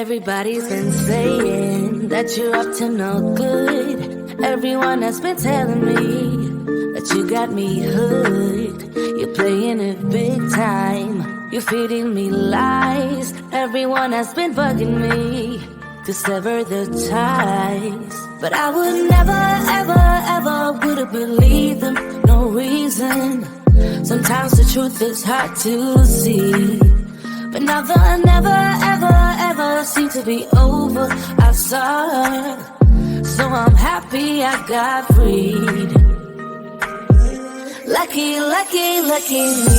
Everybody's been saying that you're up to no good. Everyone has been telling me that you got me hooked. You're playing it big time. You're feeding me lies. Everyone has been bugging me to sever the ties. But I would never, ever, ever would have believed them. No reason. Sometimes the truth is hard to see. But now the never, ever, ever seem to be over. I saw her, so I'm happy I got freed. Lucky, lucky, lucky me.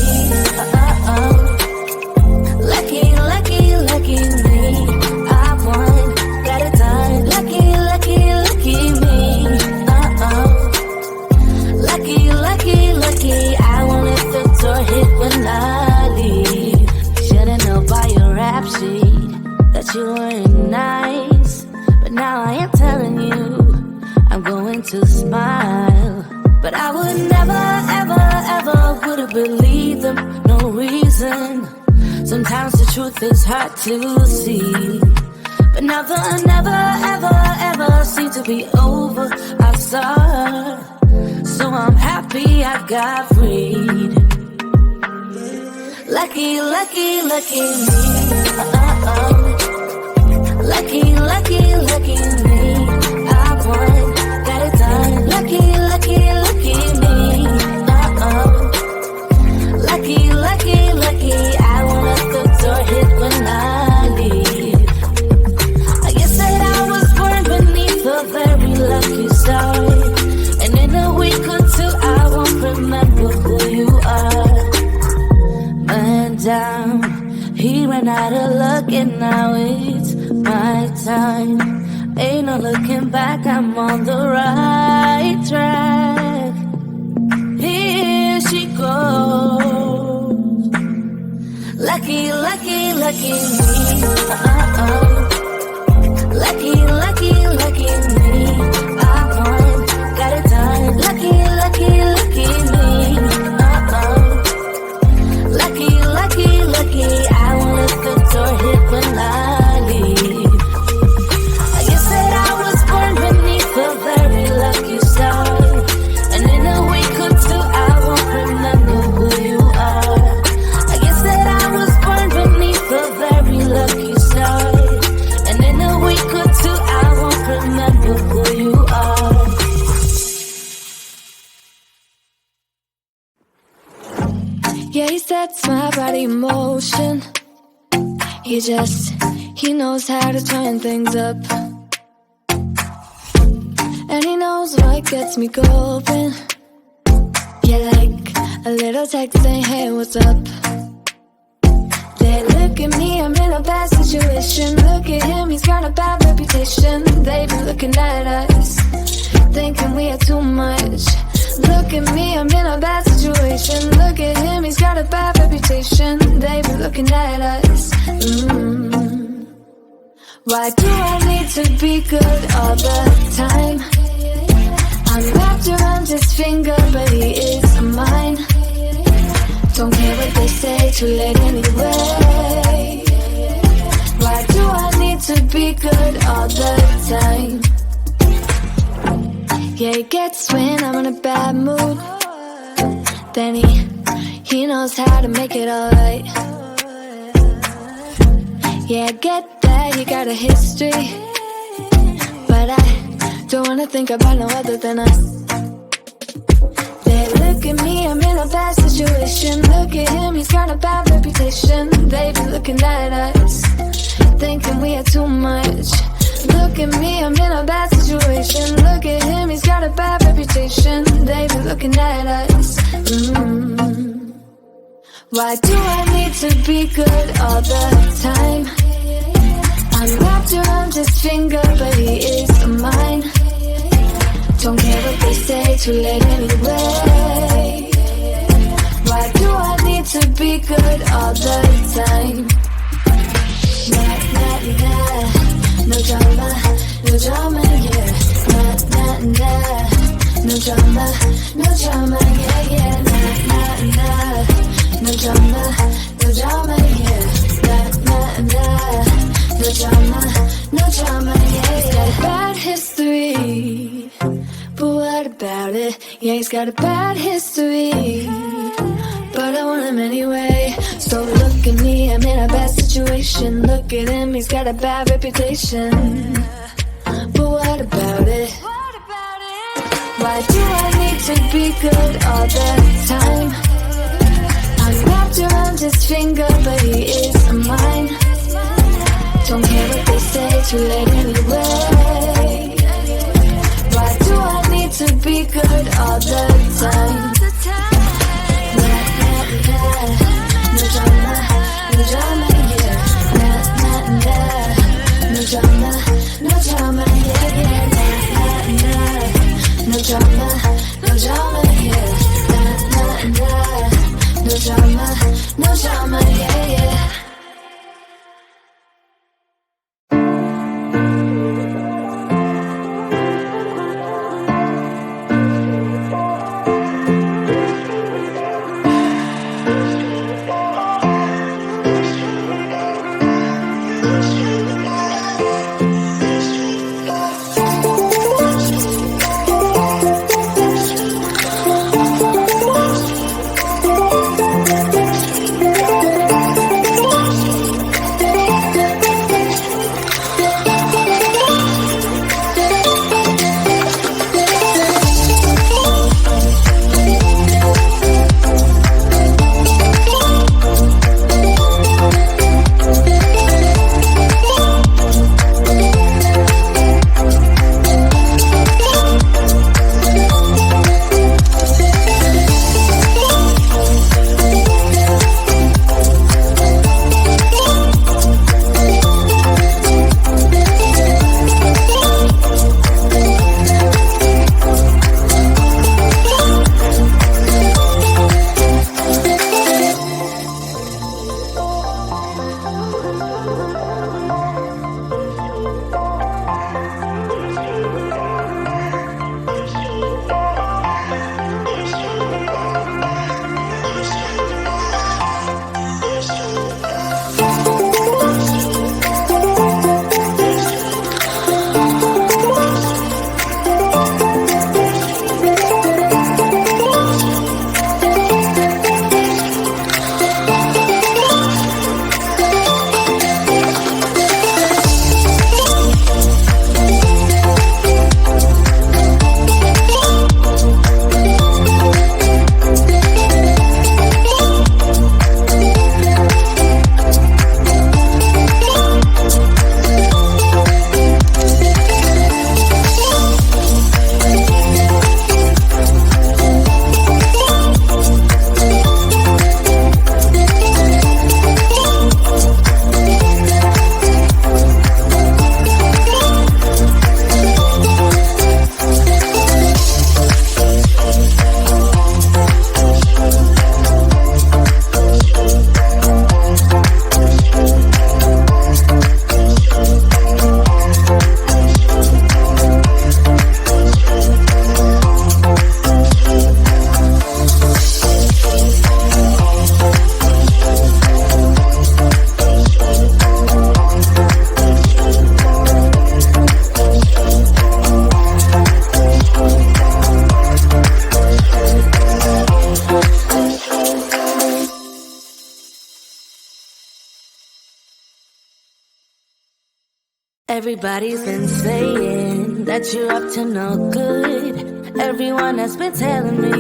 Lucky, lucky, lucky me. I won, got it done. Lucky, lucky, lucky me. Lucky, lucky, lucky. I won't let the door hit when I leave. Should've known by your rap sheet that you weren't nice. But now I am telling you, I'm going to smile. But I would never, ever, ever would have believed them. No reason. Sometimes the truth is hard to see. But now the never, ever, ever seem to be over. I saw her, so I'm happy I got freed. Lucky, lucky, lucky me. Lucky, lucky, lucky me. I won, got it done. Lucky, lucky, lucky me. Lucky, lucky, lucky. I won't let the door hit when I leave. I guess that I was born beneath a very lucky star. And in a week or two I won't remember who you are. He ran out of luck and now it's my time. Ain't no looking back, I'm on the right track. Here she goes. Lucky, lucky, lucky me. Lucky, lucky, lucky me. I won, got it done. Lucky, lucky, lucky me. Lucky, lucky, lucky. I won't let the door hit when I leave. I guess that I was born beneath a very lucky star. And in a week or two I won't remember who you are. I guess that I was born beneath a very lucky star. And in a week or two I won't remember who you are. Yeah, he sets my body in motion. He knows how to turn things up. And he knows what gets me going. Yeah, like a little text saying, hey, what's up? They look at me, I'm in a bad situation. Look at him, he's got a bad reputation. They be looking at us, thinking we are too much. Look at me, I'm in a bad situation. Look at him, he's got a bad reputation. They be looking at us. Why do I need to be good all the time? I'm wrapped around his finger, but he is mine. Don't care what they say, too late anyway. Why do I need to be good all the time? Yeah, he gets when I'm in a bad mood. Then he knows how to make it alright. Yeah, I get that you got a history, but I don't wanna think about no other than us. They look at me, I'm in a bad situation. Look at him, he's got a bad reputation. They be looking at us, thinking we are too much. Look at me, I'm in a bad situation. Look at him, he's got a bad reputation. They be looking at us. Why do I need to be good all the time? I'm wrapped around his finger, but he is mine. Don't care what they say, too late anyway. Why do I need to be good all the time? Nah, nah, nah. No drama, no drama, yeah. Nah, nah, nah. No drama, no drama, yeah, yeah. Nah, nah, nah. No drama, no drama, yeah. Nah, nah, nah. no drama, no drama, yeah. He's got a bad history, but what about it? Yeah, he's got a bad history, but I want him anyway. So look at me, I'm in a bad situation. Look at him, he's got a bad reputation, but what about it? Why do I need to be good all the time? I'm wrapped around his finger, but he is mine. Don't care what they say, too late anyway. Why do I need to be good all the time? Nah, nah, nah. No drama, no drama, yeah. Nah, nah, nah. No drama, no drama, yeah, yeah. Nah, nah, nah. No drama, no drama, yeah. Nah, nah, nah. No drama, no drama, yeah, yeah. Everybody's been saying that you're up to no good. Everyone has been telling me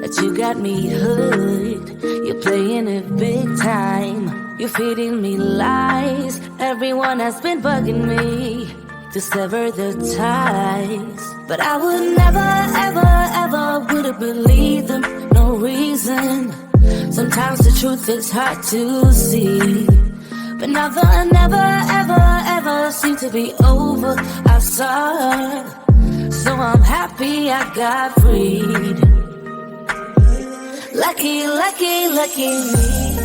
that you got me hooked. You're playing it big time. You're feeding me lies. Everyone has been bugging me to sever the ties. But I would never, ever, ever would have believed them. No reason. Sometimes the truth is hard to see. But now the never, ever, ever seem to be over. I saw, so I'm happy I got freed. Lucky, lucky, lucky me.